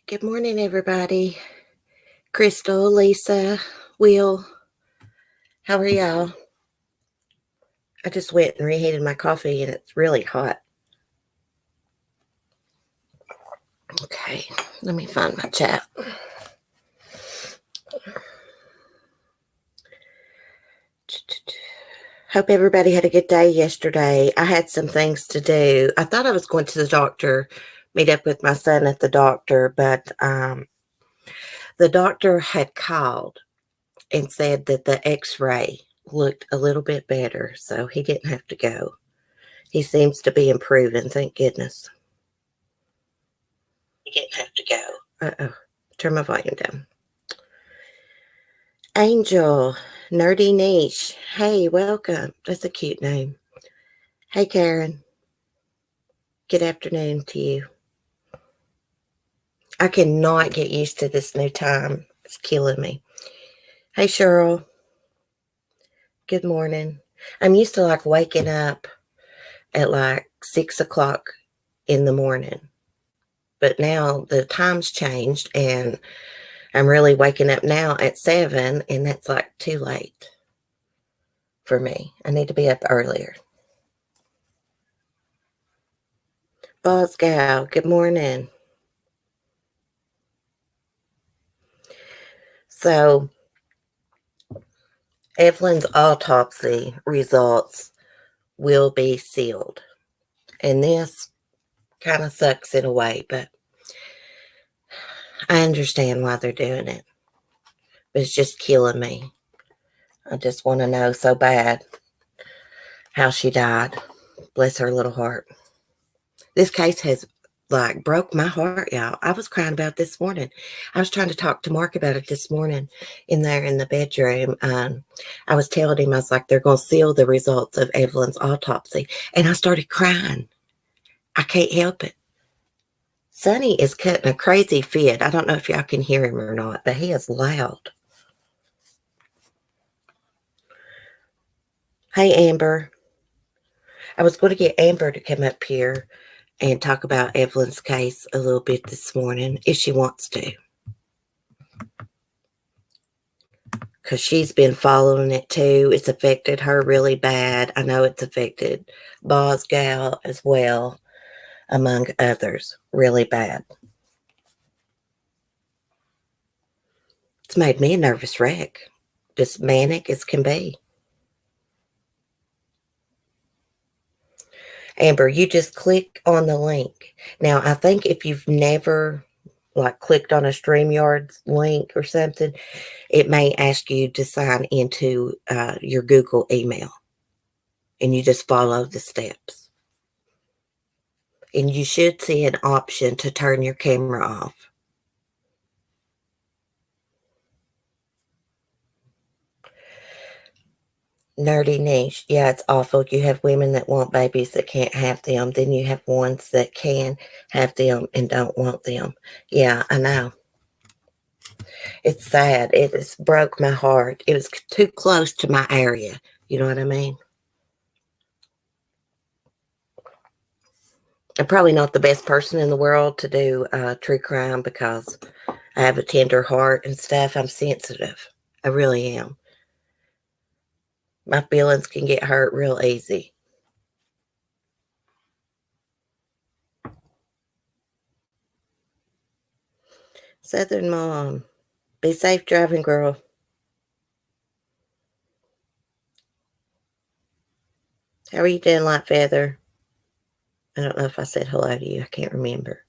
Good morning, everybody. Crystal, Lisa, Will, how are y'all? I just went and reheated my coffee and it's really hot. Okay, let me find my chat. Hope everybody had a good day yesterday. I had some things to do. I thought I was going to the doctor, meet up with my son at the doctor, but the doctor had called and said that the x-ray looked a little bit better, so he didn't have to go. He seems to be improving, thank goodness. He didn't have to go. Uh-oh. Turn my volume down. Angel, Nerdy Niche. Hey, welcome. That's a cute name. Hey, Karen. Good afternoon to you. I cannot get used to this new time. It's killing me. Hey, Cheryl. Good morning. I'm used to like waking up at like 6 o'clock in the morning. But now the time's changed and I'm really waking up now at 7 and that's like too late for me. I need to be up earlier. Boswell, good morning. So, Evelyn's autopsy results will be sealed. And this kind of sucks in a way, but I understand why they're doing it. But it's just killing me. I just want to know so bad how she died. Bless her little heart. This case has like broke my heart, y'all. I was crying about it this morning. I was trying to talk to Mark about it this morning in there in the bedroom. I was telling him, I was like, they're going to seal the results of Evelyn's autopsy. And I started crying. I can't help it. Sonny is cutting a crazy fit. I don't know if y'all can hear him or not, but he is loud. Hey, Amber. I was going to get Amber to come up here and talk about Evelyn's case a little bit this morning, if she wants to. Because she's been following it too. It's affected her really bad. I know it's affected Boswell as well, among others, really bad. It's made me a nervous wreck. Just manic as can be. Amber, you just click on the link. Now, I think if you've never like clicked on a StreamYard link or something, it may ask you to sign into your Google email. And you just follow the steps. And you should see an option to turn your camera off. Nerdy Niche. Yeah, it's awful. You have women that want babies that can't have them. Then you have ones that can have them and don't want them. Yeah, I know. It's sad. It just broke my heart. It was too close to my area. You know what I mean? I'm probably not the best person in the world to do true crime because I have a tender heart and stuff. I'm sensitive. I really am. My feelings can get hurt real easy. Southern Mom. Be safe driving, girl. How are you doing, Light Feather? I don't know if I said hello to you. I can't remember.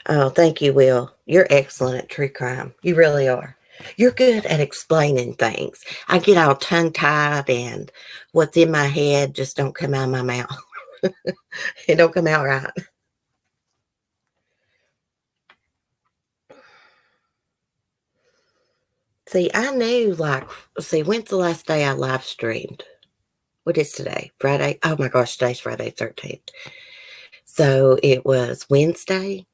Oh, thank you, Will. You're excellent at true crime. You really are. You're good at explaining things. I get all tongue-tied and what's in my head just don't come out of my mouth. It don't come out right. See, I knew, when's the last day I live streamed? What is today? Friday? Oh my gosh, today's Friday 13th. So it was Wednesday.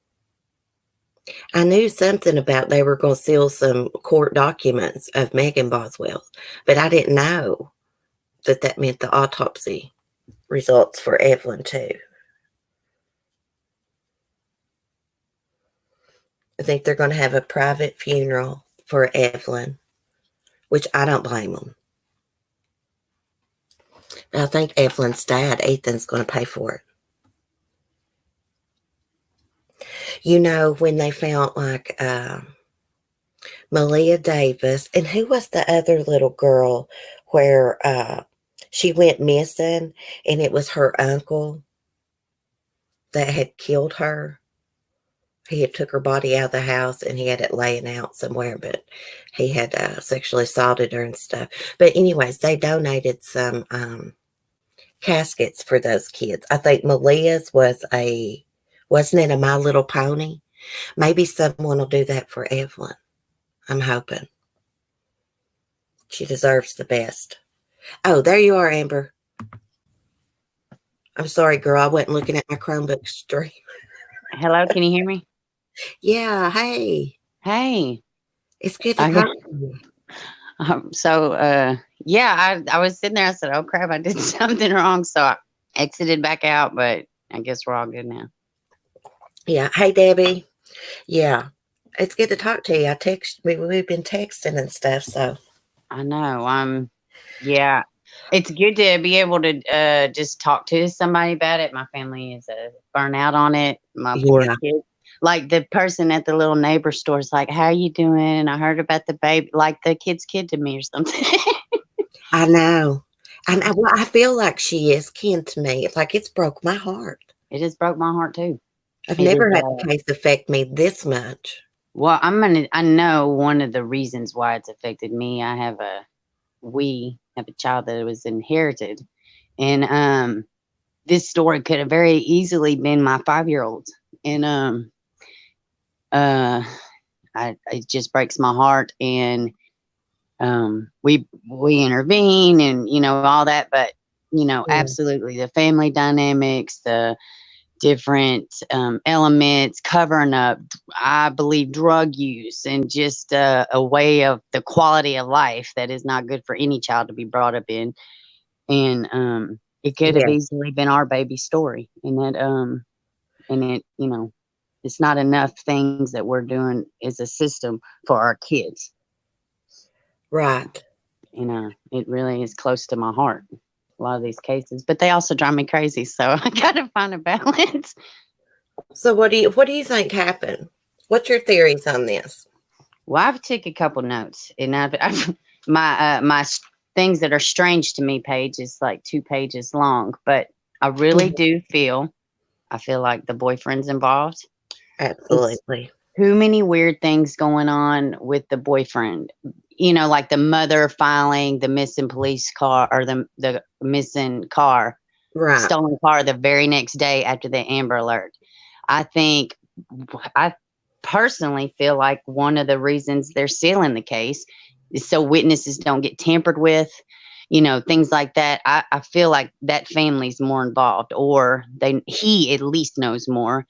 I knew something about they were going to seal some court documents of Megan Boswell, but I didn't know that meant the autopsy results for Evelyn too. I think they're going to have a private funeral for Evelyn, which I don't blame them. I think Evelyn's dad, Ethan's going to pay for it. You know, when they found like Malia Davis, and who was the other little girl where she went missing and it was her uncle that had killed her? He had took her body out of the house and he had it laying out somewhere, but he had sexually assaulted her and stuff. But anyways, they donated some caskets for those kids. I think Malia's wasn't it a My Little Pony? Maybe someone will do that for Evelyn. I'm hoping. She deserves the best. Oh, there you are, Amber. I'm sorry, girl. I wasn't looking at my Chromebook stream. Hello, can you hear me? Yeah, hey. Hey. It's good to talk to you. Yeah, I was sitting there. I said, "Oh crap, I did something wrong." So I exited back out, but I guess we're all good now. Yeah. Hey, Debbie. Yeah, it's good to talk to you. We've been texting and stuff, so. I know. Yeah, it's good to be able to just talk to somebody about it. My family is burnout on it. My poor kids. Like the person at the little neighbor store is like, "How are you doing? I heard about the baby." Like the kid's kid to me or something. I know. And I feel like she is kin to me. Like it's broke my heart. It just broke my heart too. I've never had a case affect me this much. Well, I know one of the reasons why it's affected me. We have a child that was inherited, and this story could have very easily been my 5-year-old, and it just breaks my heart, and we intervene, and all that, but absolutely the family dynamics, the different elements, covering up, I believe, drug use, and just a way of the quality of life that is not good for any child to be brought up in. And it could have easily been our baby story. And it's not enough things that we're doing as a system for our kids. Right. It really is close to my heart, a lot of these cases, but they also drive me crazy. So I got to find a balance. So what do you think happened? What's your theories on this? Well, I've took a couple notes, and I've my things that are strange to me page is like 2 pages long, but I really do feel like the boyfriend's involved. Absolutely. Too many weird things going on with the boyfriend. Like the mother filing the missing police car, or the missing car, right, stolen car, the very next day after the Amber Alert. I personally feel like one of the reasons they're sealing the case is so witnesses don't get tampered with, things like that. I feel like that family's more involved, or he at least knows more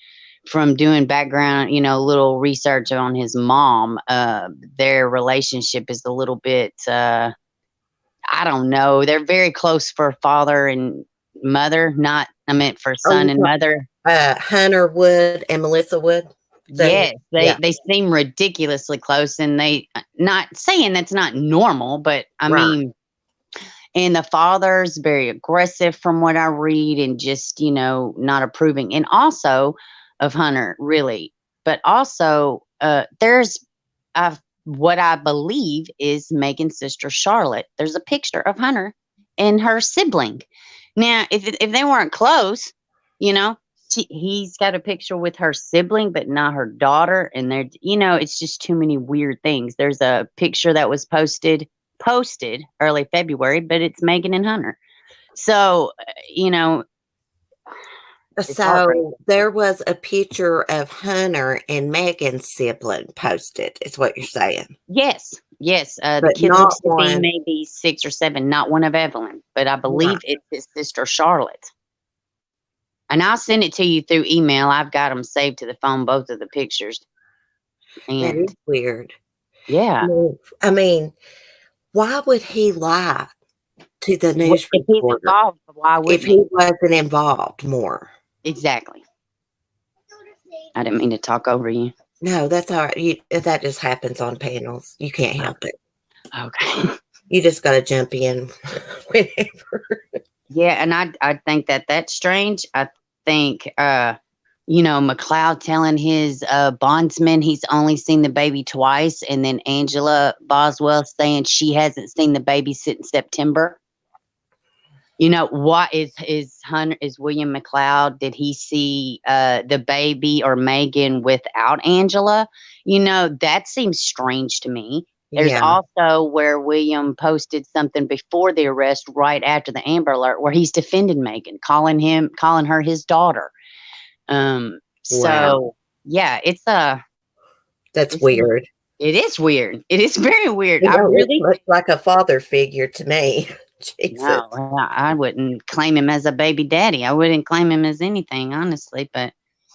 from doing background, little research on his mom. Their relationship is a little bit, I don't know. They're very close for father and mother, not, I meant for son and mother. Hunter Wood and Melissa Wood. Yes, they seem ridiculously close, and they, not saying that's not normal, but I mean, and the father's very aggressive from what I read, and just, not approving, and also of Hunter, really. But also, there's what I believe is Megan's sister, Charlotte. There's a picture of Hunter and her sibling. Now, if they weren't close, he's got a picture with her sibling, but not her daughter. And they're, it's just too many weird things. There's a picture that was posted early February, but it's Megan and Hunter. So, so there was a picture of Hunter and Megan's sibling posted, is what you're saying? Yes. The kid looks to be maybe 6 or 7, not one of Evelyn, but I believe it's his sister, Charlotte. And I'll send it to you through email. I've got them saved to the phone, both of the pictures. And that is weird. Yeah. I mean, why would he lie to the news reporter? Involved, why would if he wasn't involved more? Exactly. I didn't mean to talk over you. No, that's all right. That just happens on panels. You can't help it. Okay. You just got to jump in whenever. Yeah, and I think that that's strange. I think McLeod telling his bondsman he's only seen the baby twice, and then Angela Boswell saying she hasn't seen the baby since September. What is William McLeod? Did he see the baby or Megan without Angela? That seems strange to me. There's Yeah. also where William posted something before the arrest, right after the Amber Alert, where he's defending Megan, calling her his daughter. Wow. So yeah, That's weird. It is weird. It is very weird. You I don't really look like a father figure to me. Jesus. No, I wouldn't claim him as a baby daddy. I wouldn't claim him as anything, honestly. But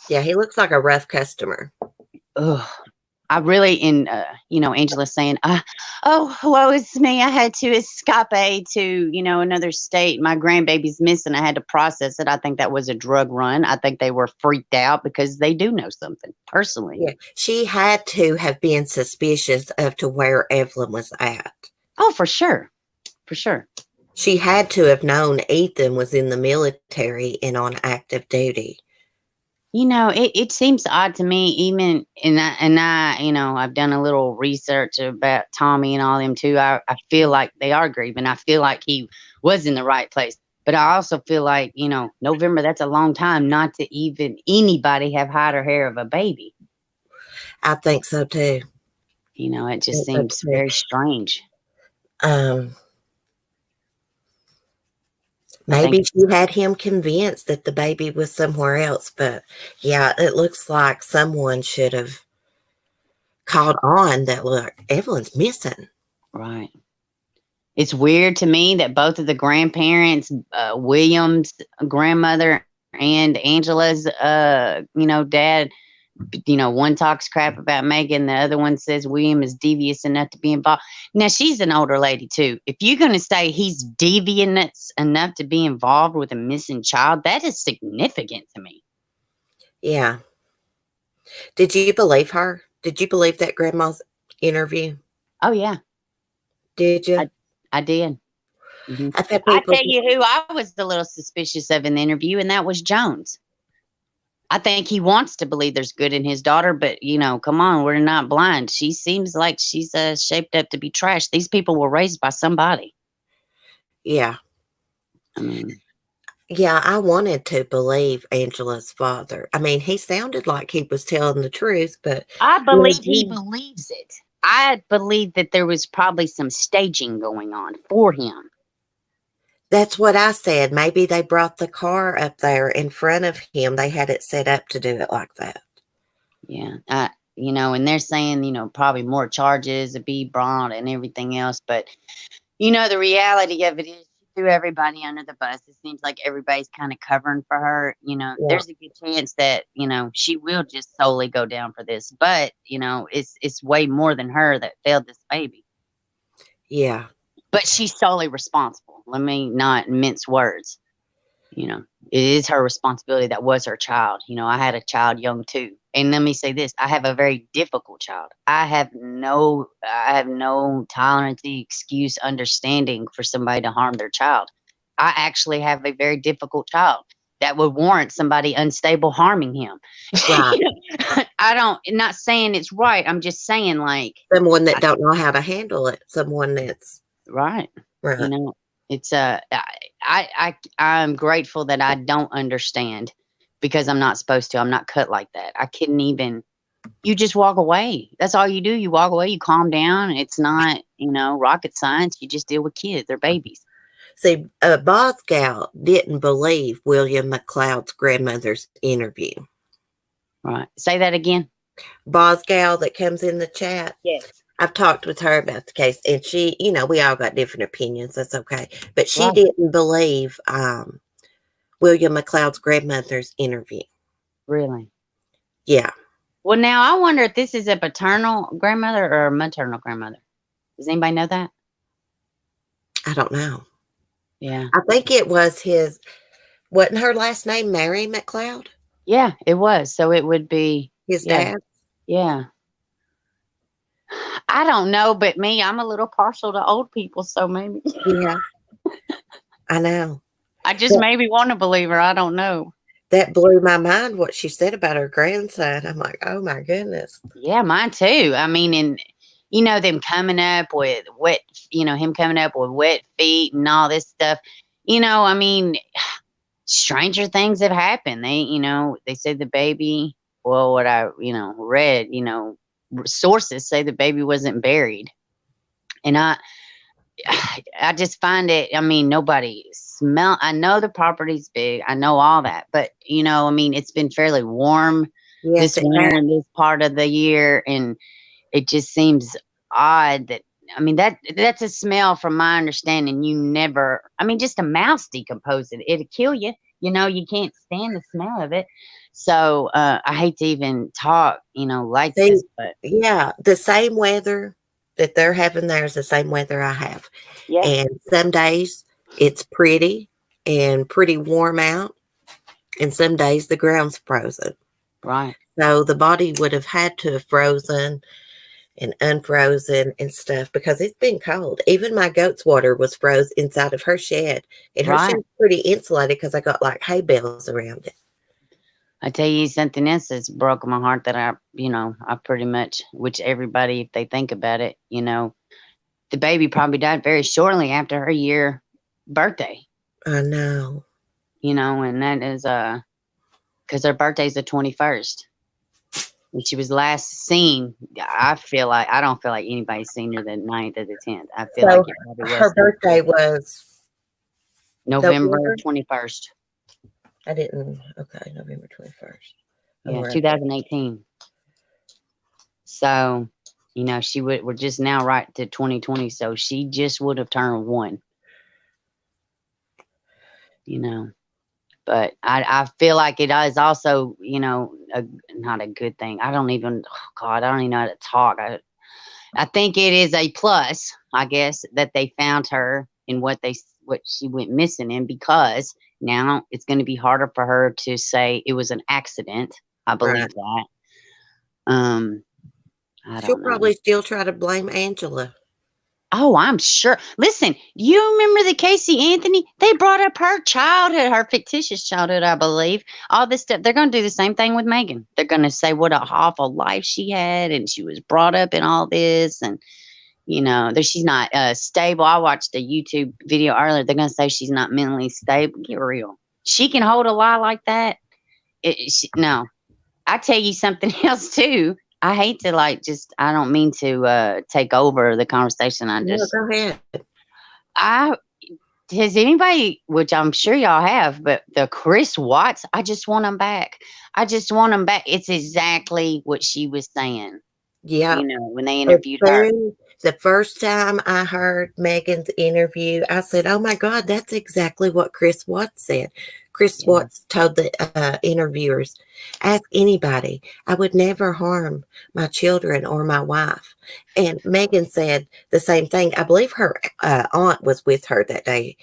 Yeah, he looks like a rough customer. ugh, I really, Angela saying, "Oh, woe is me! I had to escape to, another state. My grandbaby's missing. I had to process it. I think that was a drug run. I think they were freaked out because they do know something personally. Yeah, she had to have been suspicious of to where Evelyn was at. Oh, for sure, for sure. She had to have known Ethan was in the military and on active duty. It seems odd to me, even and I've done a little research about Tommy and all them too. I feel like they are grieving. I feel like he was in the right place. But I also feel like, November, that's a long time not to even anybody have hide or hair of a baby. I think so too. It just seems very strange. Maybe she had him convinced that the baby was somewhere else, but yeah, it looks like someone should have called on that, look, Evelyn's missing. Right. It's weird to me that both of the grandparents, William's grandmother and Angela's, dad, one talks crap about Megan, the other one says William is devious enough to be involved. Now, she's an older lady, too. If you're going to say he's devious enough to be involved with a missing child, that is significant to me. Yeah. Did you believe her? Did you believe that grandma's interview? Oh, yeah. Did you? I did. Mm-hmm. I tell you who I was a little suspicious of in the interview, and that was Jones. I think he wants to believe there's good in his daughter, but, come on, we're not blind. She seems like she's shaped up to be trash. These people were raised by somebody. Yeah. I mean, yeah, I wanted to believe Angela's father. I mean, he sounded like he was telling the truth, but I believe he believes it. I believe that there was probably some staging going on for him. That's what I said. Maybe they brought the car up there in front of him. They had it set up to do it like that. Yeah. And they're saying, probably more charges to be brought and everything else. But, the reality of it is she threw everybody under the bus. It seems like everybody's kind of covering for her. There's a good chance that, she will just solely go down for this. But, it's way more than her that failed this baby. Yeah. But she's solely responsible. Let me not mince words. It is her responsibility. That was her child. I had a child young too. And let me say this, I have a very difficult child. I have no tolerance, excuse, understanding for somebody to harm their child. I actually have a very difficult child that would warrant somebody unstable harming him. Right. Not saying it's right. I'm just saying, like, someone that don't know how to handle it. Someone that's right. Right. It's I'm grateful that I don't understand, because I'm not supposed to. I'm not cut like that. I couldn't even. You just walk away. That's all you do. You walk away. You calm down. It's not, rocket science. You just deal with kids. They're babies. See, Boswell didn't believe William McLeod's grandmother's interview. Right. Say that again. Boswell that comes in the chat. Yes. I've talked with her about the case, and she, we all got different opinions. That's okay. But she didn't believe William McLeod's grandmother's interview. Really? Yeah. Well, now I wonder if this is a paternal grandmother or a maternal grandmother. Does anybody know that? I don't know. Yeah. I think it was wasn't her last name Mary McLeod? Yeah, it was. So it would be his dad. Yeah. I don't know, but me, I'm a little partial to old people, so maybe. Yeah, I know. I just maybe want to believe her. I don't know. That blew my mind what she said about her grandson. I'm like, oh my goodness. Yeah, mine too. I mean, and them coming up with wet, him coming up with wet feet and all this stuff. I mean, stranger things have happened. They said the baby, well, what I, read, sources say the baby wasn't buried. And I just find it, I mean, I know the property's big. I know all that, but I mean, it's been fairly warm Yes, this it winter has. and this part of the year. And it just seems odd that, I mean, that's a smell from my understanding. Just a mouse decomposing, it'll kill you. You can't stand the smell of it. So, I hate to even talk, like See, this, but yeah, the same weather that they're having there is the same weather I have. yeah, And some days it's pretty and pretty warm out, and some days the ground's frozen. right, So the body would have had to have frozen and unfrozen and stuff because it's been cold. Even my goat's water was froze inside of her shed. And her right. shed's pretty insulated because I got like hay bales around it. I tell you something else that's broken my heart that I pretty much, which everybody, if they think about it, the baby probably died very shortly after her year birthday, I know. and that is, because her birthday's the 21st. And she was last seen. I don't feel like anybody's seen her the 9th or the 10th. I feel like So it probably was her birthday was November November? 21st. I didn't. Okay, November 21st. Yeah, Right. 2018. So, we're just now right to 2020. So she just would have turned 1, but I feel like it is also, not a good thing. I don't even, oh God, I don't even know how to talk. I think it is a plus, I guess, that they found her in what she went missing in, because now it's going to be harder for her to say it was an accident. I believe that. I She'll don't know. probably still try to blame Angela. Oh, I'm sure. Listen, you remember the Casey Anthony? They brought up her childhood, her fictitious childhood, I believe. All this stuff. They're going to do the same thing with Megan. They're going to say what a awful life she had, and she was brought up in all this, and that she's not stable. I watched a YouTube video earlier. They're going to say she's not mentally stable. Get real. She can hold a lie like that. No. I tell you something else too. I hate to I don't mean to take over the conversation. No, go ahead. Has anybody, which I'm sure y'all have, but the Chris Watts, I just want them back. I just want them back. It's exactly what she was saying. Yeah. When they interviewed her. The first time I heard Megan's interview, I said, oh my God, that's exactly what Chris Watts said. Chris Watts told the interviewers, ask anybody, I would never harm my children or my wife. And Megan said the same thing. I believe her aunt was with her that day.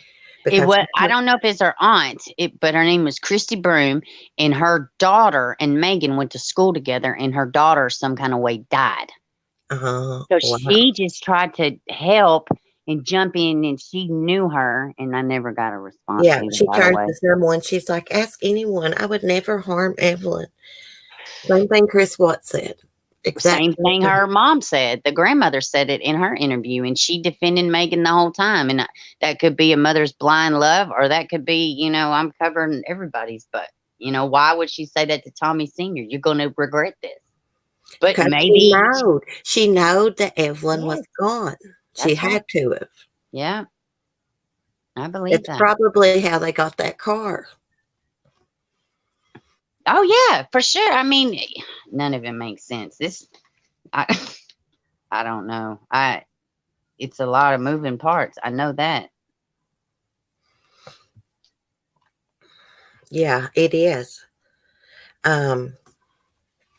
I don't know if it's her aunt, but her name was Christy Broom, and her daughter and Megan went to school together, and her daughter some kind of way died. So wow. she just tried to help and jump in, and she knew her, and I never got a response. Yeah, she turned to someone. She's like, ask anyone. I would never harm Evelyn. Same thing Chris Watts said. Exactly. Same thing her mom said. The grandmother said it in her interview, and she defended Megan the whole time. And that could be a mother's blind love, or that could be, I'm covering everybody's. But, why would she say that to Tommy Sr.? You're going to regret this. But maybe she knowed that Evelyn was gone. She had to have. Yeah. I believe that. It's probably how they got that car. Oh yeah, for sure. I mean, none of it makes sense. I don't know. It's a lot of moving parts. I know that. Yeah, it is.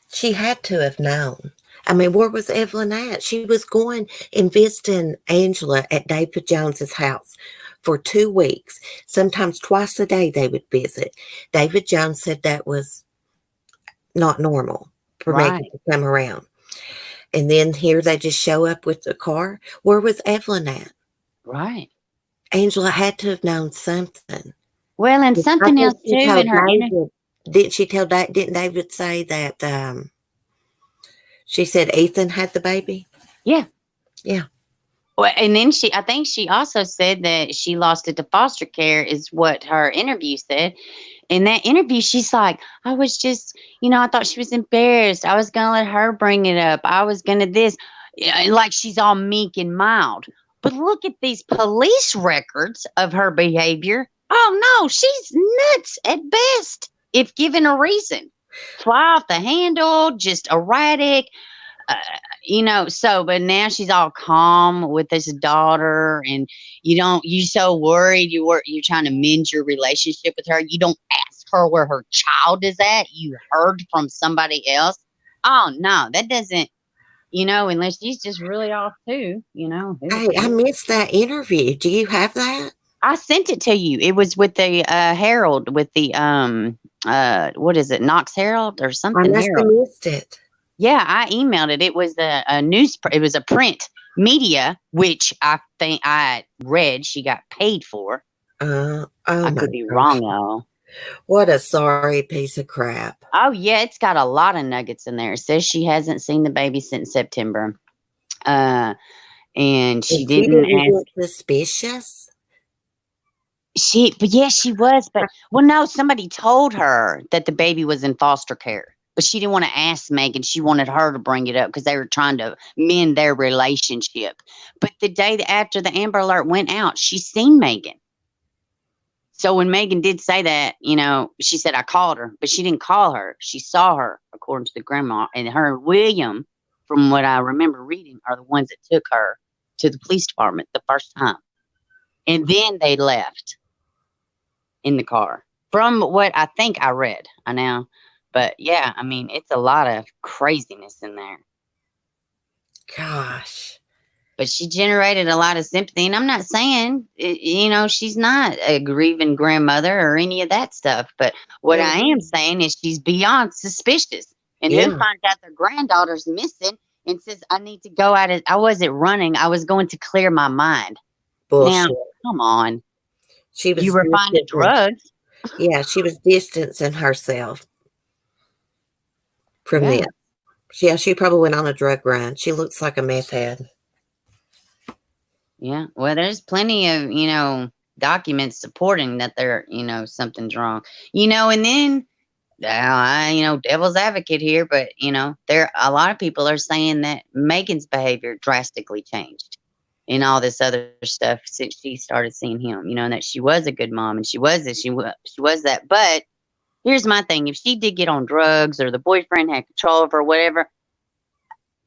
She had to have known. I mean, where was Evelyn at? She was going and visiting Angela at David Jones's house for 2 weeks. Sometimes twice a day they would visit. David Jones said that was not normal for Megan to come around. And then here they just show up with the car. Where was Evelyn at? Right. Angela had to have known something. Well, and something else too in her didn't David say that she said Ethan had the baby? Yeah. Yeah. Well, and then I think she also said that she lost it to foster care is what her interview said. In that interview, she's like, I was just, I thought she was embarrassed. I was going to let her bring it up. I was going to this. Like she's all meek and mild. But look at these police records of her behavior. Oh, no, she's nuts at best, if given a reason. Fly off the handle, just erratic. But now she's all calm with this daughter, and you're so worried. You're trying to mend your relationship with her. You don't ask her where her child is at. You heard from somebody else. Oh no, that doesn't, unless she's just really off too, Hey, I missed that interview. Do you have that? I sent it to you. It was with the Herald, with the what is it, Knox Herald or something? I must have missed it. Yeah, I emailed it. It was a news. It was a print media, which I think I read. She got paid for. I could be wrong though. What a sorry piece of crap. Oh yeah, it's got a lot of nuggets in there. It says she hasn't seen the baby since September, and she didn't ask. Suspicious. She was, but no, somebody told her that the baby was in foster care. But she didn't want to ask Megan. She wanted her to bring it up because they were trying to mend their relationship. But the day after the Amber Alert went out, she seen Megan. So when Megan did say that, she said, I called her. But she didn't call her. She saw her, according to the grandma. And her and William, from what I remember reading, are the ones that took her to the police department the first time. And then they left in the car. From what I think I read. I know. But yeah, I mean, it's a lot of craziness in there. Gosh. But she generated a lot of sympathy. And I'm not saying, she's not a grieving grandmother or any of that stuff. But what I am saying is she's beyond suspicious. And who finds out their granddaughter's missing and says, I need to go out. I wasn't running. I was going to clear my mind. Bullshit. Now, come on. You were finding drugs. Yeah, she was distancing herself from this. Yeah, she probably went on a drug run. She looks like a meth head. Yeah, well, there's plenty of, documents supporting that there, something's wrong. And then, devil's advocate here, but, a lot of people are saying that Megan's behavior drastically changed and all this other stuff since she started seeing him, and that she was a good mom and she was this, she was that. But here's my thing. If she did get on drugs or the boyfriend had control of her, whatever,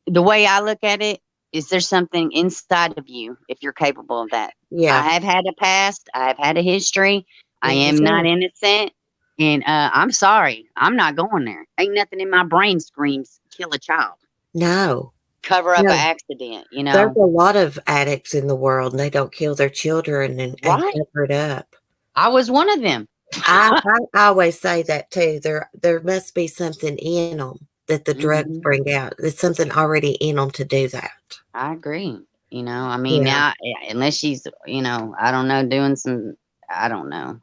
the way I look at it is there's something inside of you if you're capable of that. Yeah. I have had a past. I have had a history. I am not innocent. And I'm sorry. I'm not going there. Ain't nothing in my brain screams kill a child. No. Cover up an accident, There's a lot of addicts in the world and they don't kill their children and cover it up. I was one of them. I always say that too. There must be something in them that the drugs bring out. There's something already in them to do that. I agree. Now, unless she's, I don't know, doing some, I don't know.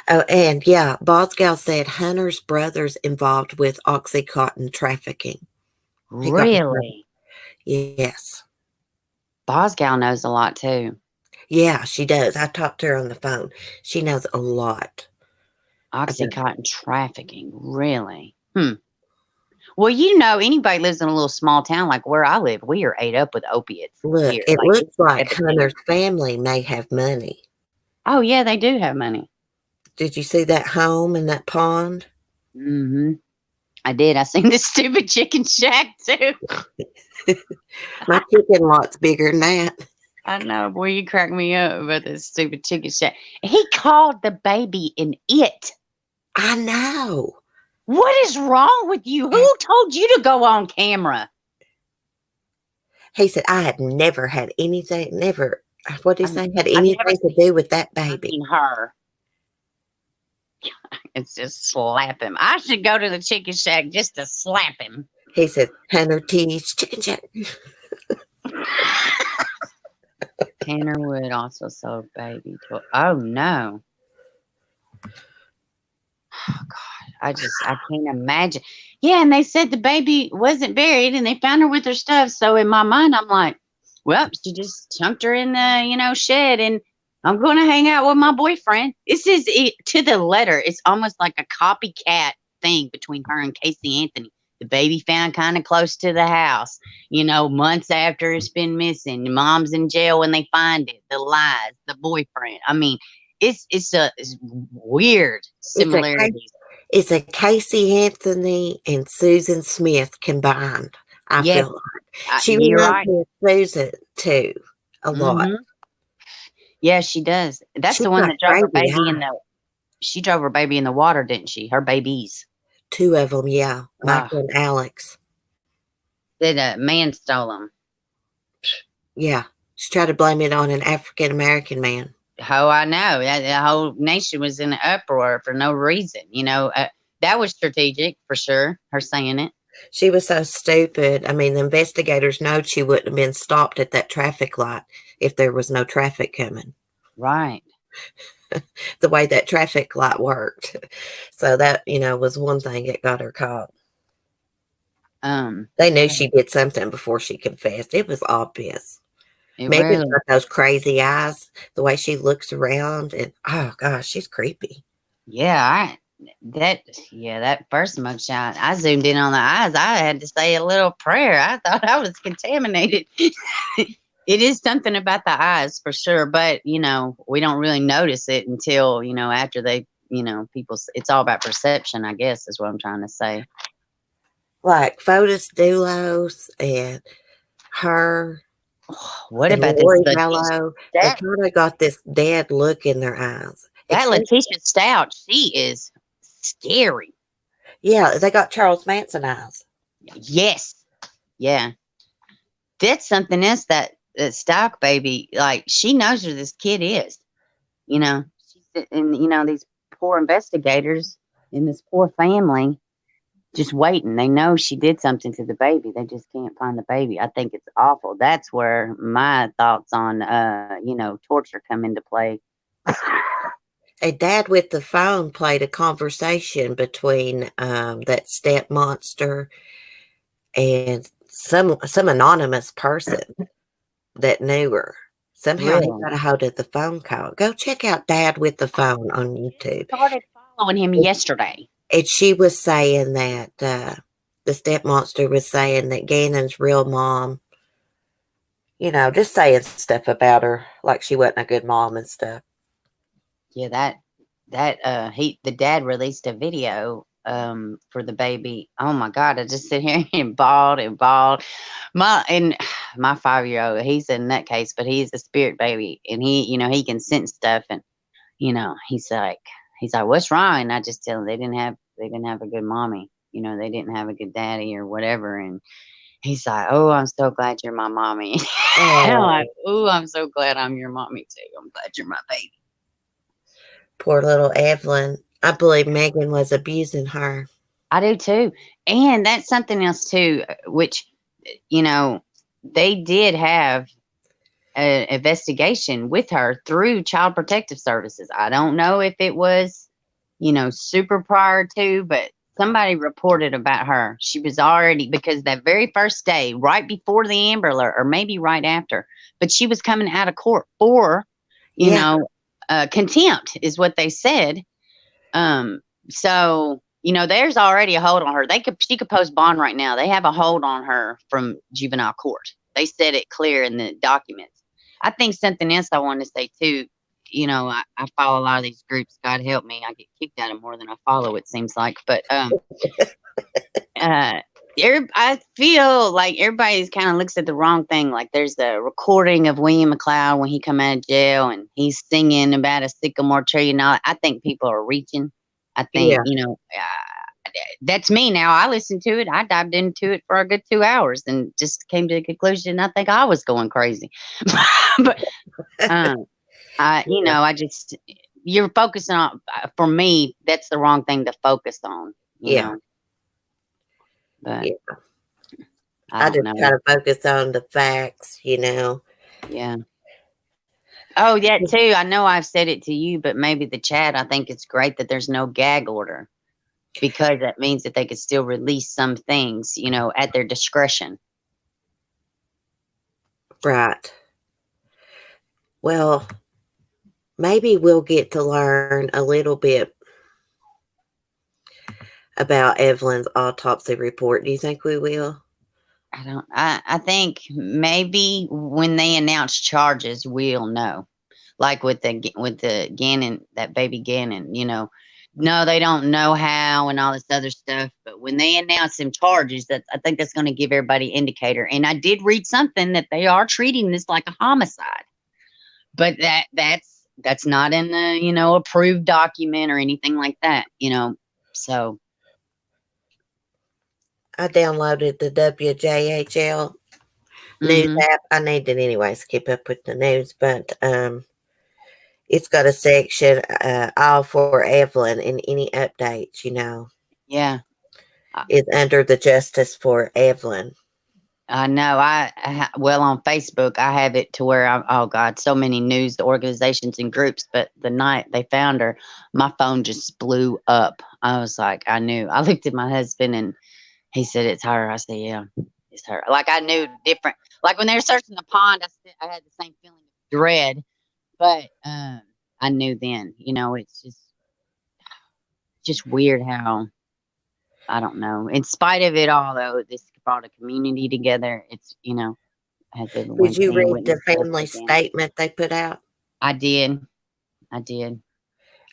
Oh, and Boswell said Hunter's brother's involved with Oxycontin trafficking. Really? Yes. Boswell knows a lot too. Yeah, she does. I talked to her on the phone. She knows a lot. Oxycontin trafficking. Really? Well, anybody lives in a little small town like where I live, we are ate up with opiates. Look, it looks like Hunter's family may have money. Oh, yeah, they do have money. Did you see that home and that pond? Mm-hmm. I did. I seen the stupid chicken shack, too. My chicken lot's bigger than that. I know. Boy, you crack me up about this stupid chicken shack. He called the baby an it. I know. What is wrong with you? Who told you to go on camera? He said, I had never had anything, what did he say, had anything to do with that baby. Her. It's just slap him. I should go to the chicken shack just to slap him. He said, Hunter T's Chicken Shack. Tanner Wood also sold baby toy. Oh no. Oh God. I can't imagine. Yeah, and they said the baby wasn't buried and they found her with her stuff. So in my mind, I'm like, well, she just chunked her in the, shed and I'm going to hang out with my boyfriend. This is it, to the letter. It's almost like a copycat thing between her and Casey Anthony. The baby found kind of close to the house, months after it's been missing. The mom's in jail when they find it. The lies, the boyfriend. I mean, it's weird similarities. It's a Casey Anthony and Susan Smith combined. I feel like she reminds me of Susan too a lot. Yeah, she does. That's the one that drove her baby She drove her baby in the water, didn't she? Her babies. 2 of them, yeah. Michael and Alex. The man stole them. Yeah, she tried to blame it on an African American man. Oh, I know. The whole nation was in an uproar for no reason. That was strategic for sure, her saying it. She was so stupid. I mean, the investigators know she wouldn't have been stopped at that traffic light if there was no traffic coming. Right. The way that traffic light worked. So that, was one thing that got her caught. They knew she did something before she confessed. It was obvious. Maybe got those crazy eyes, the way she looks around, and oh gosh, she's creepy. Yeah, that first mugshot, I zoomed in on the eyes. I had to say a little prayer. I thought I was contaminated. It is something about the eyes for sure, but we don't really notice it until after they people. It's all about perception, I guess, is what I'm trying to say. Like Fotis Dulos and her. What about this? Vallow? They kind of got this dead look in their eyes. That Letitia Stout, she is scary. Yeah, they got Charles Manson eyes. Yes. Yeah. That's something else that Stout baby, like, she knows who this kid is. She's and these poor investigators in this poor family just waiting. They know she did something to the baby. They just can't find the baby. I think it's awful. That's where my thoughts on torture come into play. A dad with the phone played a conversation between that step monster and some anonymous person that knew her. Somehow he got a hold of the phone call. Go check out Dad with the Phone on YouTube. I started following him yesterday. And she was saying that the step monster was saying that Gannon's real mom, just saying stuff about her, like she wasn't a good mom and stuff. Yeah, the dad released a video for the baby. Oh my God, I just sit here and bawled. My 5-year-old, he's a nutcase, but he's a spirit baby, and he can sense stuff, and he's like, what's wrong? And I just tell him they didn't have a good mommy, they didn't have a good daddy or whatever, and he's like, oh, I'm so glad you're my mommy. And I'm like, oh, I'm so glad I'm your mommy too. I'm glad you're my baby. Poor little Evelyn. I believe Megan was abusing her. I do too. And that's something else too, which, they did have an investigation with her through Child Protective Services. I don't know if it was, super prior to, but somebody reported about her. She was already, because that very first day, right before the Amber Alert, or maybe right after, but she was coming out of court for, contempt is what they said. So, there's already a hold on her. She could post bond right now. They have a hold on her from juvenile court. They said it clear in the documents. I think something else I wanted to say too, I follow a lot of these groups. God help me. I get kicked out of more than I follow, it seems like. But I feel like everybody's kind of looks at the wrong thing. Like there's the recording of William McLeod when he come out of jail and he's singing about a sycamore tree and all. I think people are reaching. I think, that's me now. I listened to it. I dived into it for a good 2 hours and just came to the conclusion I think I was going crazy. But, I just, you're focusing on, for me, that's the wrong thing to focus on, you Yeah. know. But Yeah. I I don't just know. kind of focus on the facts, you know. Yeah. Oh, yeah, too. I know I've said it to you, but maybe the chat, I think it's great that there's no gag order, because that means that they could still release some things, you know, at their discretion. Right. Well, maybe we'll get to learn a little bit about Evelyn's autopsy report. Do you think we will? I think maybe when they announce charges, we'll know. Like with the Gannon, that baby Gannon, you know. No, they don't know how and all this other stuff. But when they announce some charges, that I think that's going to give everybody indicator. And I did read something that they are treating this like a homicide, but that's not in the, you know, approved document or anything like that, you know. So I downloaded the WJHL news mm-hmm. app. I need it anyways to keep up with the news, but it's got a section all for Evelyn, and any updates, you know, Yeah. is under the Justice for Evelyn. I know. Well, on Facebook, I have it to where oh God, so many news organizations and groups. But the night they found her, my phone just blew up. I was like, I knew. I looked at my husband and he said, "It's her." I said, "Yeah, it's her." Like I knew different. Like when they were searching the pond, I had the same feeling of dread. But I knew then. You know, it's just weird how, I don't know. In spite of it all, though, this brought a community together. It's, you know, has everyone Did you seen read the witness family again? statement they put out? I did. I did.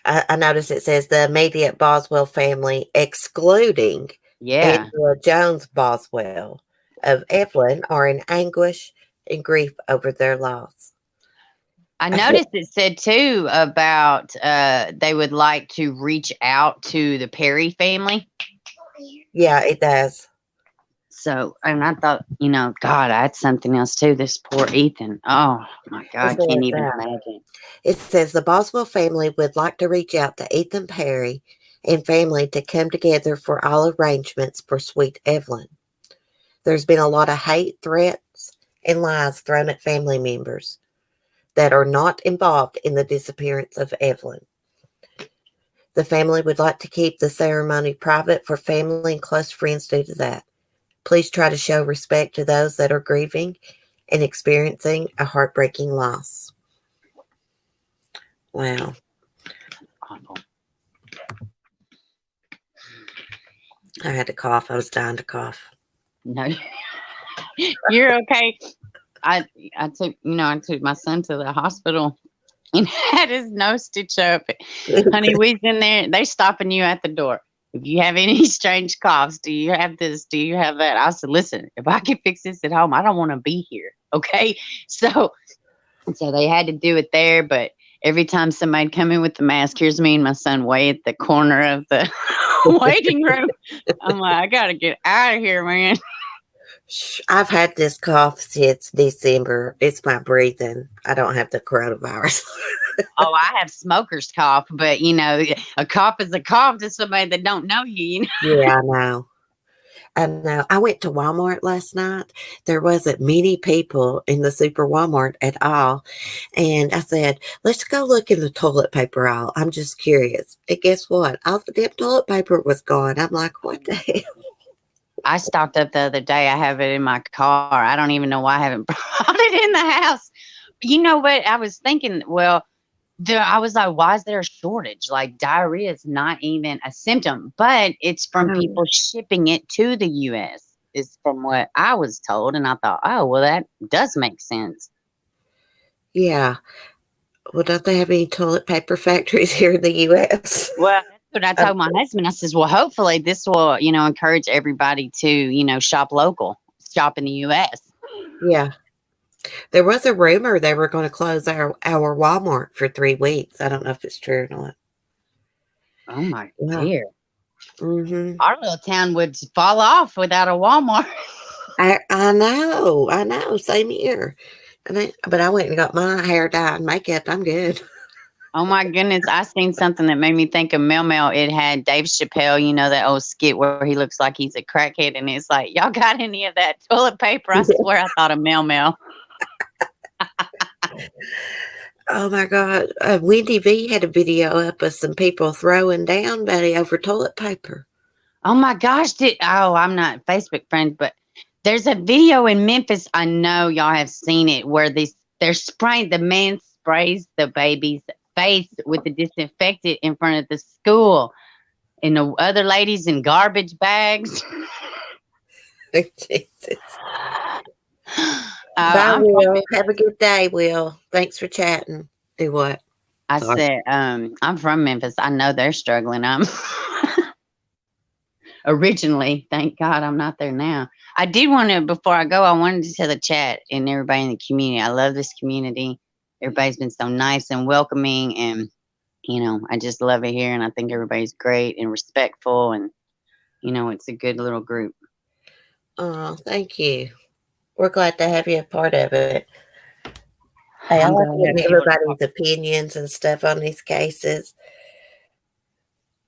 I noticed it says the immediate Boswell family, excluding Yeah. Angela Jones Boswell of Evelyn, are in anguish and grief over their loss. I I can't, noticed it said too about they would like to reach out to the Perry family. yeah, it does. So, and I thought, you know, God, I had something else too. This poor Ethan. Oh my It God, can't says even that. imagine. It says the Boswell family would like to reach out to Ethan Perry and family to come together for all arrangements for sweet Evelyn. There's been a lot of hate, threats, and lies thrown at family members that are not involved in the disappearance of Evelyn. The family would like to keep the ceremony private for family and close friends due to that. Please try to show respect to those that are grieving and experiencing a heartbreaking loss. Wow. Awful. I had to cough. I was dying to cough. No, you're okay. I took, you know, I took my son to the hospital and had his nose stitched up. Honey, we's in there. They're stopping you at the door. If you have any strange coughs, do you have this? Do you have that? I said, listen, if I can fix this at home, I don't want to be here. Okay. So they had to do it there. But every time somebody'd come in with the mask, here's me and my son way at the corner of the waiting room. I'm like, I got to get out of here, man. I've had this cough since December. It's my breathing. I don't have the coronavirus. Oh, I have smoker's cough, but you know, a cough is a cough to somebody that don't know you. You know? Yeah, I know. I know. I went to Walmart last night. There wasn't many people in the super Walmart at all. And I said, let's go look in the toilet paper aisle. I'm just curious. And guess what? All the damn toilet paper was gone. I'm like, what the hell? I stocked up the other day. I have it in my car. I don't even know why I haven't brought it in the house. You know what? I was thinking, well, I was like, why is there a shortage? Like diarrhea is not even a symptom, but it's from people shipping it to the U.S. is from what I was told. And I thought, oh, well, that does make sense. Yeah. Well, don't they have any toilet paper factories here in the U.S.? Well, that's what I told my husband. I says, well, hopefully this will, you know, encourage everybody to, you know, shop local, shop in the U.S. Yeah. There was a rumor they were going to close our Walmart for 3 weeks. I don't know if it's true or not. Oh, my Yeah. dear. Mm-hmm. Our little town would fall off without a Walmart. I know. Same here. But I went and got my hair dyed and makeup. I'm good. Oh my goodness. I seen something that made me think of Mel Mel. It had Dave Chappelle, you know, that old skit where he looks like he's a crackhead. And it's like, y'all got any of that toilet paper? I swear I thought of Mel Mel. Oh my God. Wendy V had a video up of some people throwing down Betty over toilet paper. Oh my gosh. I'm not Facebook friends, but there's a video in Memphis. I know y'all have seen it where they're spraying, the man sprays the baby's face with the disinfectant in front of the school. And the other ladies in garbage bags. Jesus. Bye, Will. Have a good day, Will. Thanks for chatting. Do what? I said, I'm from Memphis. I know they're struggling. I'm originally, thank God I'm not there now. I did want to, before I go, I wanted to tell the chat and everybody in the community. I love this community. Everybody's been so nice and welcoming, and you know, I just love it here, and I think everybody's great and respectful, and you know, it's a good little group. Oh, thank you. We're glad to have you a part of it. Hey, I like getting everybody's opinions and stuff on these cases.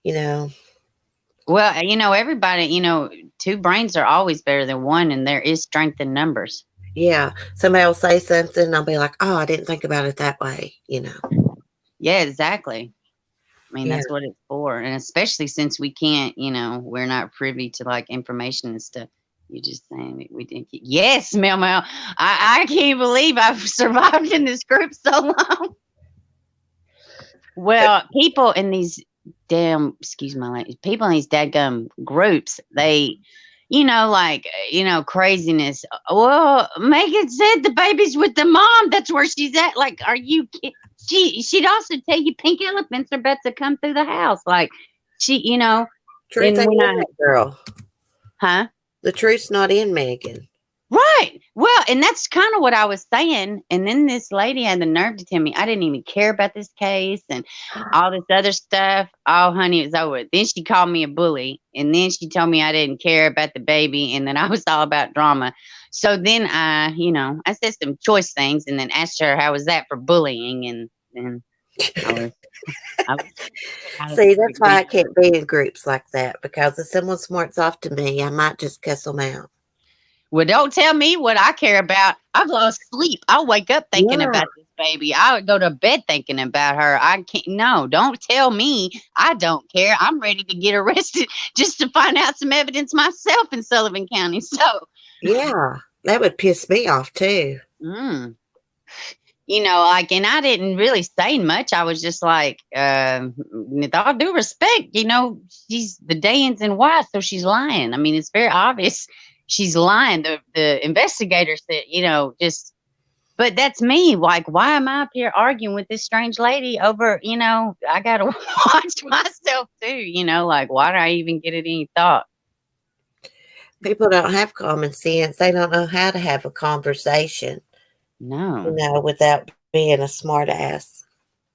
You know. Well, you know, everybody, you know, two brains are always better than one, and there is strength in numbers. Yeah. Somebody will say something, and I'll be like, oh, I didn't think about it that way, you know. Yeah, exactly. I mean, that's what it's for. And especially since we can't, you know, we're not privy to like information and stuff. You're just saying that we didn't get. Yes, Mel Mel. I can't believe I've survived in this group so long. Well, people in these excuse my language, people in these dadgum groups, they, you know, like, you know, craziness. Well, Megan said the baby's with the mom. That's where she's at. Like, are you kidding? She'd also tell you pink elephants are about to come through the house. Like, she, you know. Truth ain't in that girl. Huh? The truth's not in Megan. Right. Well, and that's kind of what I was saying. And then this lady had the nerve to tell me I didn't even care about this case and all this other stuff. Oh, honey, it was over. Then she called me a bully. And then she told me I didn't care about the baby and then I was all about drama. So then I, you know, I said some choice things and then asked her how was that for bullying. And then I was See, that's why I can't be in groups like that, because if someone smarts off to me, I might just cuss them out. Well, don't tell me what I care about. I've lost sleep. I'll wake up thinking about this baby. I would go to bed thinking about her. I can't. No, don't tell me. I don't care. I'm ready to get arrested just to find out some evidence myself in Sullivan County. So, yeah, that would piss me off too. You know, like, and I didn't really say much. I was just like, with all due respect, you know, she's the Dayans and Y, so she's lying. I mean, it's very obvious. She's lying. The investigator said, you know, just, but that's me. Like, why am I up here arguing with this strange lady over, you know, I got to watch myself too, you know, like, why do I even get it any thought? People don't have common sense. They don't know how to have a conversation. No. You know, without being a smart ass.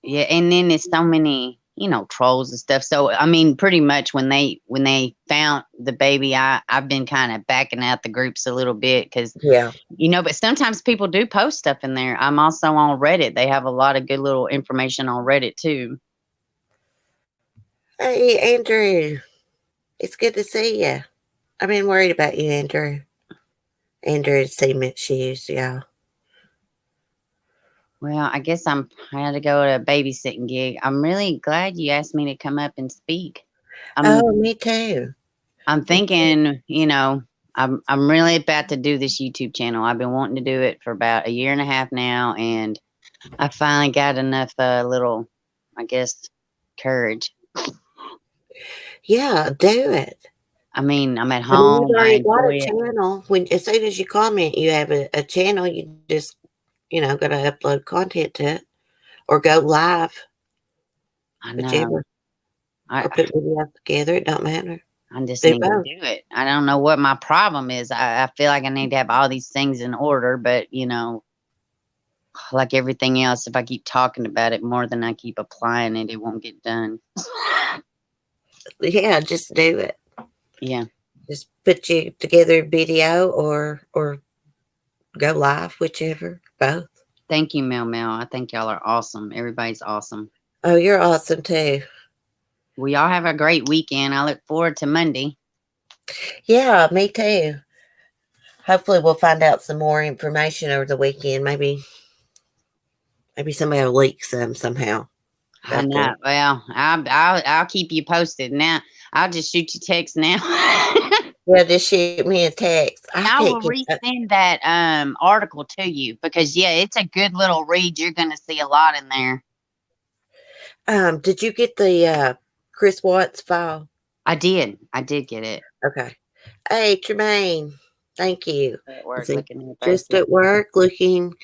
Yeah. And then there's so many, you know, trolls and stuff. So, I mean, pretty much when they found the baby, I've been kind of backing out the groups a little bit because, you know, but sometimes people do post stuff in there. I'm also on Reddit. They have a lot of good little information on Reddit too. Hey, Andrew. It's good to see you. I've been worried about you, Andrew. Andrew's cement shoes, yeah. Well, I guess I had to go to a babysitting gig. I'm really glad you asked me to come up and speak. Me too. I'm thinking, you know, I'm really about to do this YouTube channel. I've been wanting to do it for about a year and a half now, and I finally got enough little, I guess, courage. Yeah, do it. I mean, I'm at home. You've already got a channel. As soon as you comment, you have a channel. You just, you know, got to upload content to it or go live. I know. Whichever. Or put videos together. It don't matter. I just need to do it. I don't know what my problem is. I feel like I need to have all these things in order, but, you know, like everything else, if I keep talking about it more than I keep applying it, it won't get done. Yeah, just do it. Yeah. Just put you together a video or go live, whichever, both. Thank you, Mel Mel. I think y'all are awesome. Everybody's awesome. Oh, you're awesome too. We all have a great weekend. I look forward to Monday. Yeah, me too. Hopefully we'll find out some more information over the weekend. Maybe somebody will leak some somehow. I know. Well, I'll keep you posted. Now I'll just shoot you text now. Yeah, just shoot me a text. I will resend that article to you because it's a good little read. You're going to see a lot in there. Did you get the Chris Watts file? I did get it. Okay. Hey, Tremaine. Thank you. At work, just at work, looking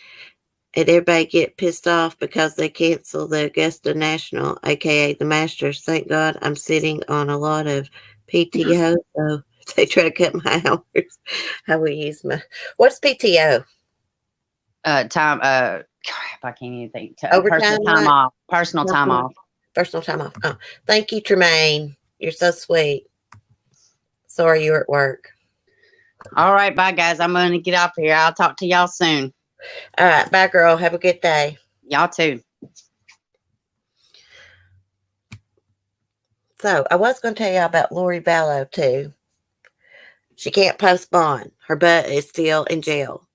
at everybody get pissed off because they cancel the Augusta National, aka the Masters. Thank God I'm sitting on a lot of PTO, so they try to cut my hours. I will use my what's PTO? Time. Crap, I can't even think. Overtime, personal time off. Personal time off. Personal time off. Oh, thank you, Tremaine. You're so sweet. Sorry you're at work. All right, bye guys. I'm gonna get off here. I'll talk to y'all soon. All right, bye, girl. Have a good day. Y'all too. So I was going to tell you about Lori Vallow too. She can't post bond. Her butt is still in jail.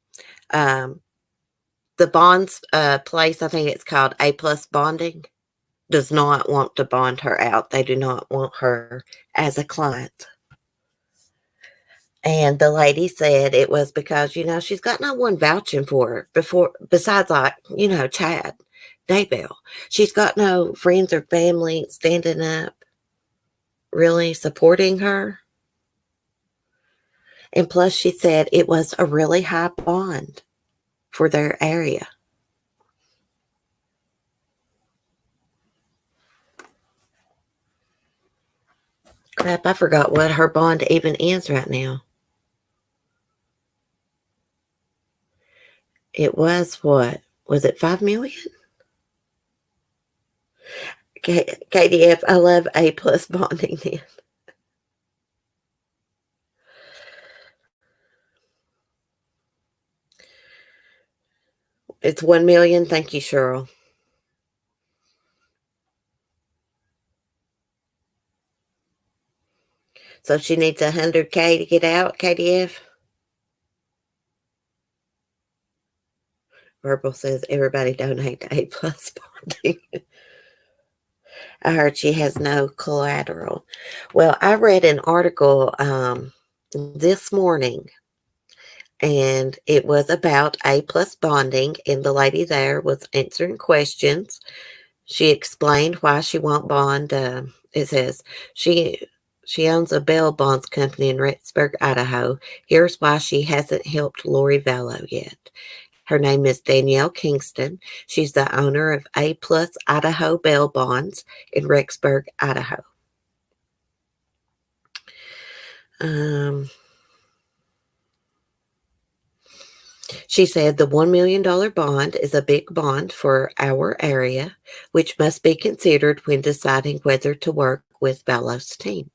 The bonds place, I think it's called A+ Bonding, does not want to bond her out. They do not want her as a client. And the lady said it was because, she's got no one vouching for her besides Chad Daybell. She's got no friends or family standing up, really supporting her. And plus, she said it was a really high bond for their area. Crap, I forgot what her bond even is right now. It was what? Was it $5 million? KDF, I love A+ bonding then. It's $1 million. Thank you, Cheryl. So she needs $100K to get out, KDF? Verbal says everybody donate to A+ bonding. I heard she has no collateral. Well, I read an article this morning, and it was about A+ bonding, and the lady there was answering questions. She explained why she won't bond. It says she owns a bail bonds company in Rexburg, Idaho. Here's why she hasn't helped Lori Vallow yet. Her name is Danielle Kingston. She's the owner of A+ Idaho Bail Bonds in Rexburg, Idaho. She said the $1 million bond is a big bond for our area, which must be considered when deciding whether to work with Vallow's team.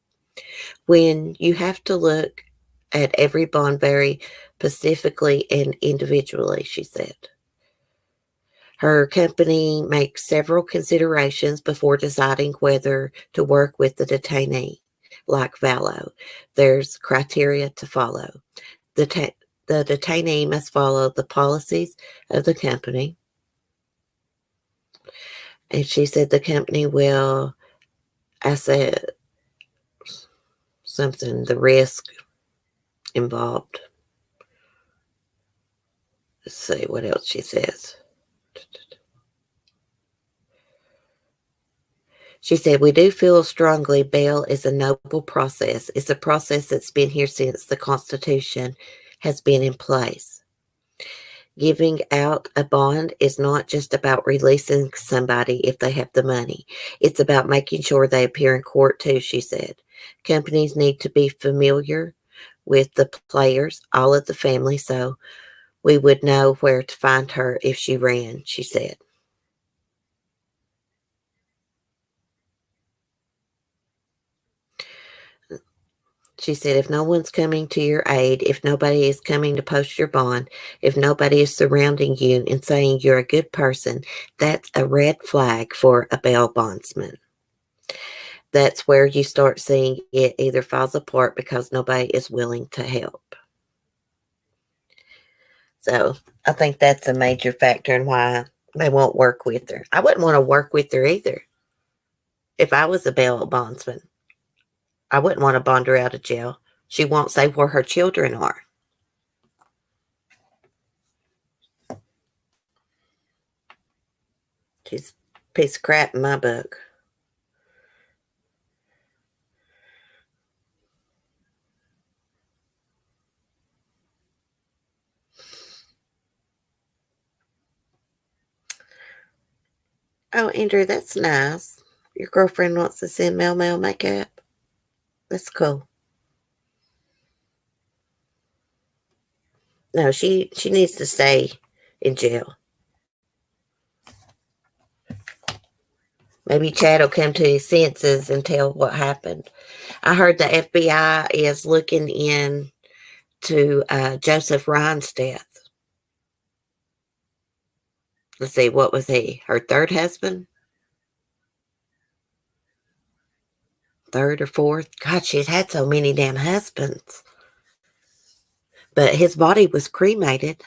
When you have to look at every bond very specifically and individually, she said. Her company makes several considerations before deciding whether to work with the detainee, like Vallow. There's criteria to follow. The detainee must follow the policies of the company. And she said the company will assess the risk involved. Let's see what else she says. She said, we do feel strongly bail is a noble process. It's a process that's been here since the Constitution has been in place. Giving out a bond is not just about releasing somebody if they have the money. It's about making sure they appear in court too, she said. Companies need to be familiar with the players, all of the family, so we would know where to find her if she ran, she said. She said, if no one's coming to your aid, if nobody is coming to post your bond, if nobody is surrounding you and saying you're a good person, that's a red flag for a bail bondsman. That's where you start seeing it either falls apart because nobody is willing to help. So I think that's a major factor in why they won't work with her. I wouldn't want to work with her either. If I was a bail bondsman, I wouldn't want to bond her out of jail. She won't say where her children are. She's a piece of crap in my book. Oh, Andrew, that's nice. Your girlfriend wants to send Mel makeup. That's cool. No, she needs to stay in jail. Maybe Chad will come to his senses and tell what happened. I heard the FBI is looking into Joseph Ryan's death. Let's see, what was he? Her third husband? Third or fourth? God, she's had so many damn husbands. But his body was cremated.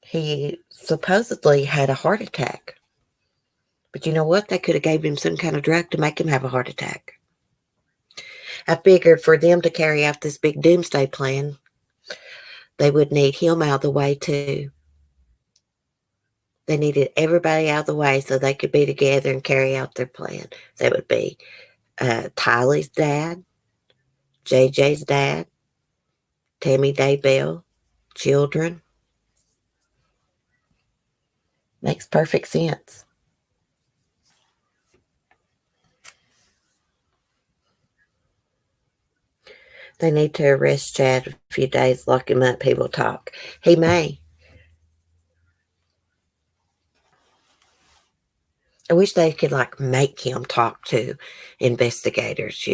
He supposedly had a heart attack. But you know what? They could have gave him some kind of drug to make him have a heart attack. I figured for them to carry out this big doomsday plan, they would need him out of the way too. They needed everybody out of the way so they could be together and carry out their plan. That would be Tylee's dad, JJ's dad, Tammy Daybell, children. Makes perfect sense. They need to arrest Chad a few days, lock him up, he will talk. He may. I wish they could make him talk to investigators,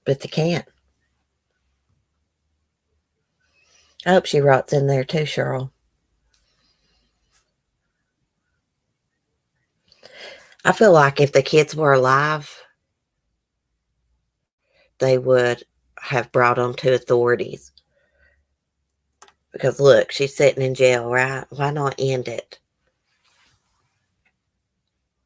but they can't. I hope she rots in there too, Cheryl. I feel like if the kids were alive, they would have brought them to authorities. Because look, she's sitting in jail, right? Why not end it?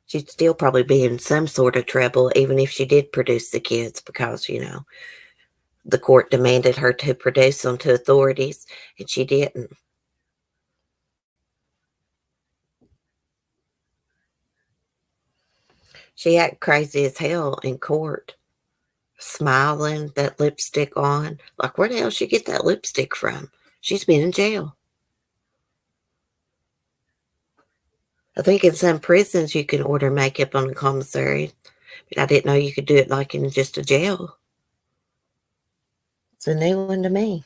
She'd still probably be in some sort of trouble, even if she did produce the kids, because, the court demanded her to produce them to authorities, and she didn't. She acted crazy as hell in court, smiling, that lipstick on. Like, where the hell did she get that lipstick from? She's been in jail. I think in some prisons you can order makeup on the commissary, but I didn't know you could do it like in just a jail. It's a new one to me.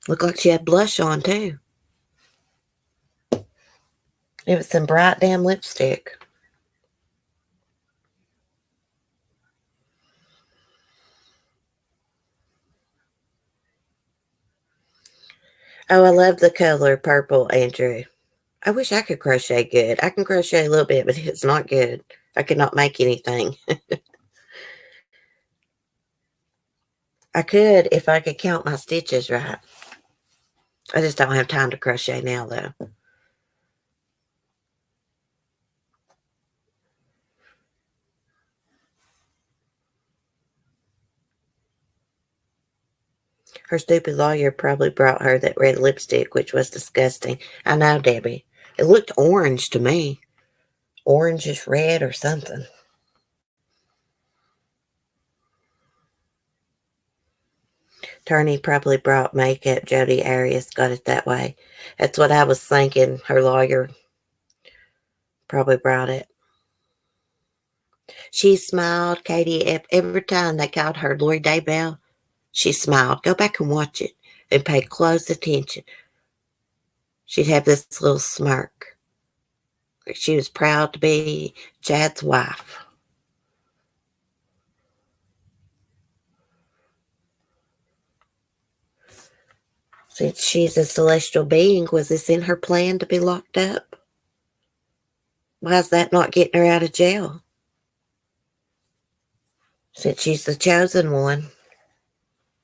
Looked like she had blush on too. It was some bright damn lipstick. Oh, I love the color purple, Andrew. I wish I could crochet good. I can crochet a little bit, but it's not good. I could not make anything. I could if I could count my stitches right. I just don't have time to crochet now, though. Her stupid lawyer probably brought her that red lipstick, which was disgusting. I know, Debbie. It looked orange to me. Orangish red or something. Attorney probably brought makeup. Jody Arias got it that way. That's what I was thinking. Her lawyer probably brought it. She smiled, Katie, every time they called her Lori Daybell. She smiled. Go back and watch it and pay close attention. She'd have this little smirk. She was proud to be Chad's wife. Since she's a celestial being, was this in her plan to be locked up? Why is that not getting her out of jail? Since she's the chosen one,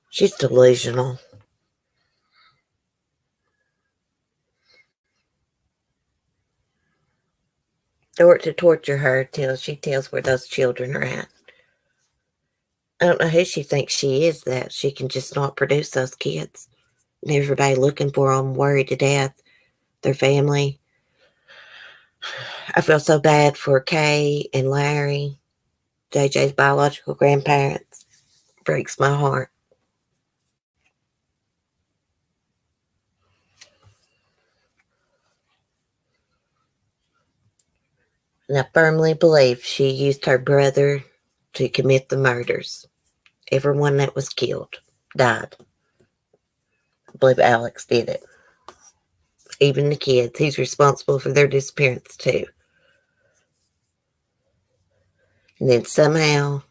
she's delusional. Or to torture her till she tells where those children are at. I don't know who she thinks she is that she can just not produce those kids. And everybody looking for them, worried to death, their family. I feel so bad for Kay and Larry, JJ's biological grandparents. Breaks my heart. And I firmly believe she used her brother to commit the murders. Everyone that was killed died. I believe Alex did it. Even the kids. He's responsible for their disappearance too. And then somehow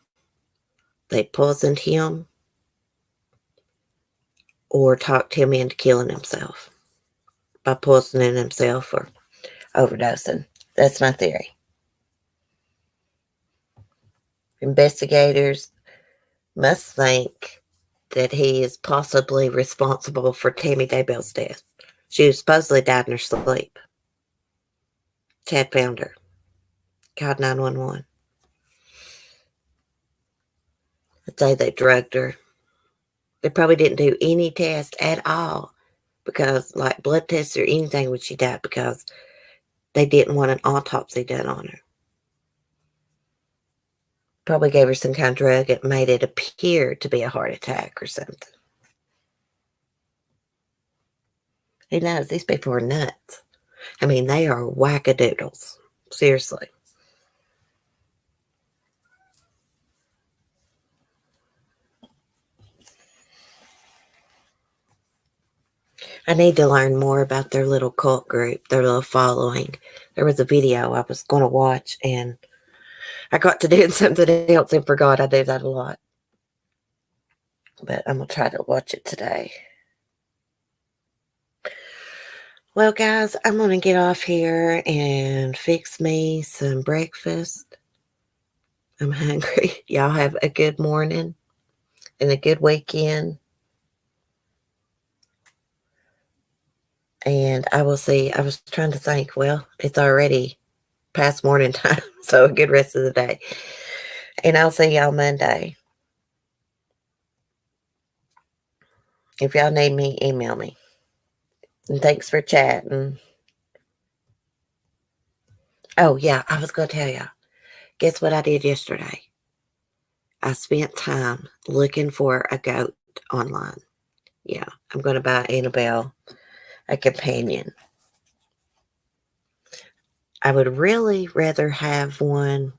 they poisoned him or talked him into killing himself by poisoning himself or overdosing. That's my theory. Investigators must think that he is possibly responsible for Tammy Daybell's death. She was supposedly died in her sleep. Chad found her. Called 911. I'd say they drugged her. They probably didn't do any test at all because, like blood tests or anything when she died, because they didn't want an autopsy done on her. Probably gave her some kind of drug that made it appear to be a heart attack or something. Who knows? These people are nuts. I mean, they are wackadoodles. Seriously. I need to learn more about their little cult group, their little following. There was a video I was going to watch, and I got to doing something else and forgot. I do that a lot. But I'm going to try to watch it today. Well, guys, I'm going to get off here and fix me some breakfast. I'm hungry. Y'all have a good morning and a good weekend. And I will see. I was trying to think, well, it's already past morning time, so a good rest of the day. And I'll see y'all Monday. If y'all need me, email me. And thanks for chatting. Oh, yeah, I was going to tell y'all. Guess what I did yesterday? I spent time looking for a goat online. Yeah, I'm going to buy Annabelle a companion. I would really rather have one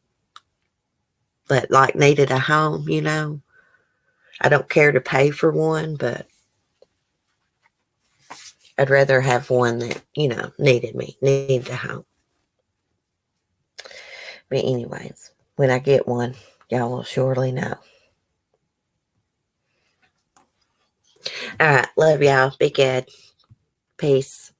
that like needed a home, you know. I don't care to pay for one, but I'd rather have one that, you know, needed a home. But anyways, when I get one, y'all will surely know. All right, love y'all. Be good. Peace.